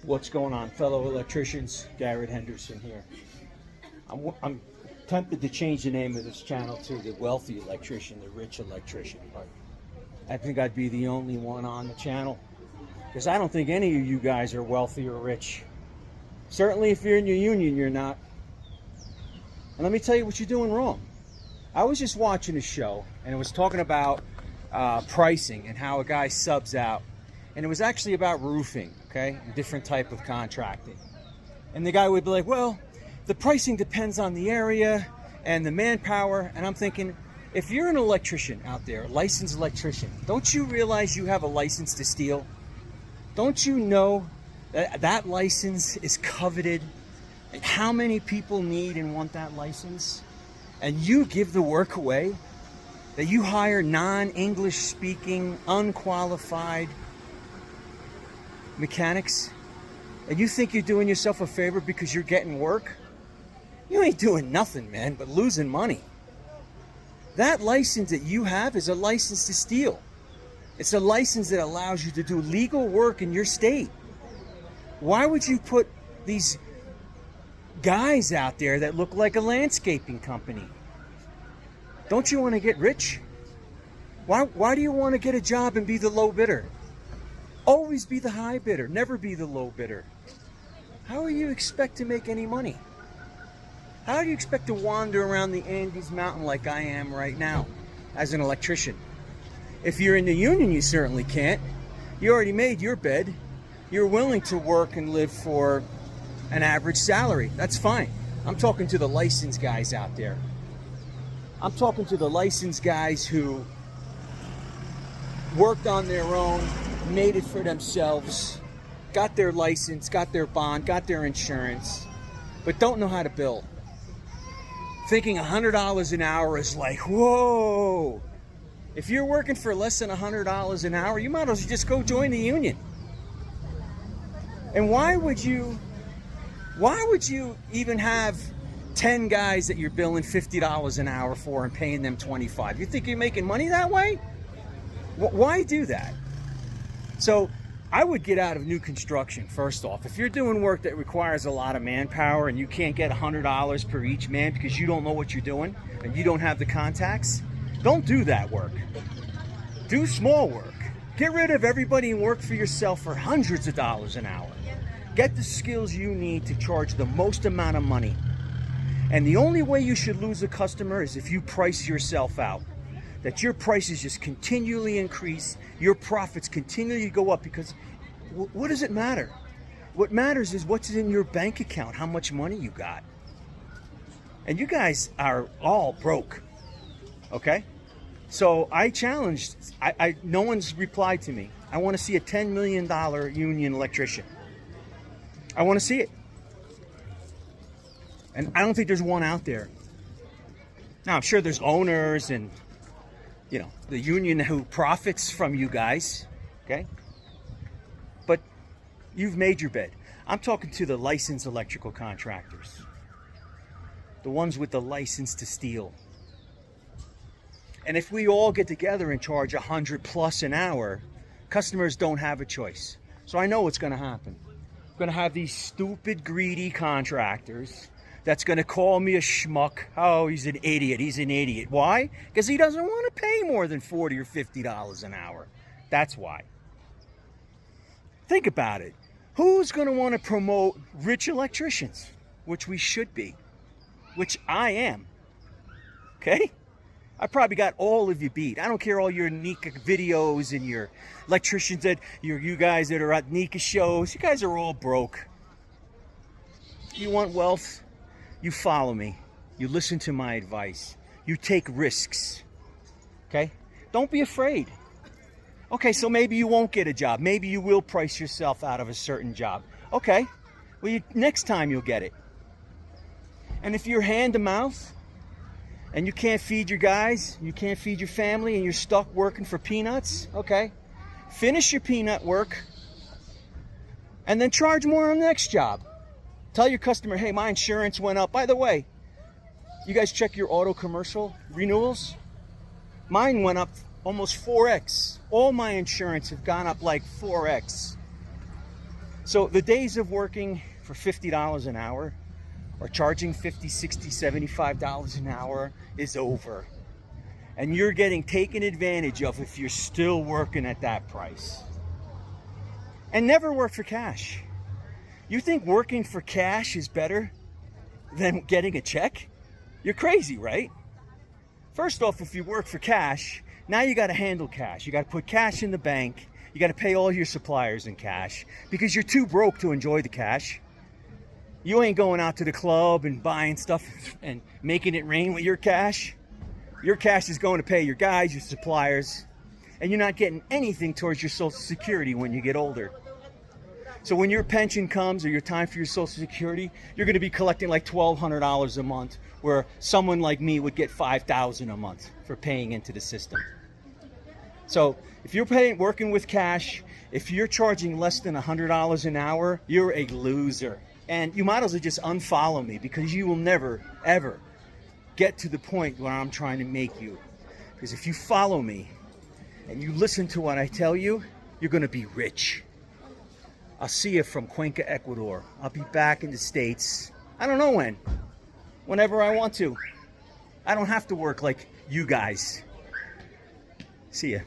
What's going on, fellow electricians? Garrett Henderson here. I'm tempted to change the name of this channel to the wealthy electrician, the rich electrician, but I think I'd be the only one on the channel because I don't think any of you guys are wealthy or rich. Certainly if you're in your union, you're not. And let me tell you what you're doing wrong. I was just watching a show and it was talking about pricing and how a guy subs out. And it was actually about roofing, okay? A different type of contracting. And the guy would be like, well, the pricing depends on the area and the manpower. And I'm thinking, if you're an electrician out there, a licensed electrician, don't you realize you have a license to steal? Don't you know that that license is coveted? And how many people need and want that license? And you give the work away? That you hire non-English speaking, unqualified mechanics, and you think you're doing yourself a favor because you're getting work? You ain't doing nothing, man, but losing money. That license that you have is a license to steal. It's a license that allows you to do legal work in your state. Why would you put these guys out there that look like a landscaping company? Don't you want to get rich? Why do you want to get a job and be the low bidder? Always be the high bidder, never be the low bidder. How do you expect to make any money? How do you expect to wander around the Andes Mountain like I am right now as an electrician? If you're in the union, you certainly can't. You already made your bed. You're willing to work and live for an average salary. That's fine. I'm talking to the licensed guys out there. I'm talking to the licensed guys who worked on their own, made it for themselves, got their license, got their bond, got their insurance, but don't know how to bill. Thinking $100 an hour is like, whoa. If you're working for less than $100 an hour, you might as well just go join the union. And why would you even have 10 guys that you're billing $50 an hour for and paying them $25? You think you're making money that way? Why do that? So I would get out of new construction, first off. If you're doing work that requires a lot of manpower and you can't get $100 per each man because you don't know what you're doing and you don't have the contacts, don't do that work. Do small work. Get rid of everybody and work for yourself for hundreds of dollars an hour. Get the skills you need to charge the most amount of money. And the only way you should lose a customer is if you price yourself out. That your prices just continually increase, your profits continually go up, because what does it matter? What matters is what's in your bank account, how much money you got. And you guys are all broke, okay? So I challenged, no one's replied to me. I want to see a $10 million union electrician. I want to see it. And I don't think there's one out there. Now, I'm sure there's owners and the union who profits from you guys, okay? But you've made your bed. I'm talking to the licensed electrical contractors, the ones with the license to steal. And if we all get together and charge $100+ an hour, customers don't have a choice. So I know what's going to happen. I'm going to have these stupid, greedy contractors that's going to call me a schmuck. Oh, he's an idiot. He's an idiot. Why? Because he doesn't want to pay more than $40 or $50 an hour. That's why. Think about it. Who's going to want to promote rich electricians? Which we should be. Which I am. Okay? I probably got all of you beat. I don't care all your Nika videos and your electricians that you guys that are at Nika shows. You guys are all broke. You want wealth? You follow me. You listen to my advice. You take risks. Okay? Don't be afraid. Okay, so maybe you won't get a job. Maybe you will price yourself out of a certain job. Okay. Well, next time you'll get it. And if you're hand to mouth and you can't feed your guys, you can't feed your family, and you're stuck working for peanuts, okay, finish your peanut work and then charge more on the next job. Tell your customer, hey, my insurance went up. By the way, you guys check your auto commercial renewals? Mine went up almost 4x. All my insurance have gone up like 4x. So the days of working for $50 an hour or charging $50, $60, $75 an hour is over. And you're getting taken advantage of if you're still working at that price. And never work for cash. You think working for cash is better than getting a check? You're crazy, right? First off, if you work for cash, now you got to handle cash. You got to put cash in the bank. You got to pay all your suppliers in cash because you're too broke to enjoy the cash. You ain't going out to the club and buying stuff and making it rain with your cash. Your cash is going to pay your guys, your suppliers, and you're not getting anything towards your Social Security when you get older. So when your pension comes or your time for your Social Security, you're going to be collecting like $1,200 a month, where someone like me would get $5,000 a month for paying into the system. So if you're working with cash, if you're charging less than $100 an hour, you're a loser. And you might as well just unfollow me, because you will never, ever get to the point where I'm trying to make you. Because if you follow me and you listen to what I tell you, you're going to be rich. I'll see you from Cuenca, Ecuador. I'll be back in the States. I don't know when. Whenever I want to. I don't have to work like you guys. See ya.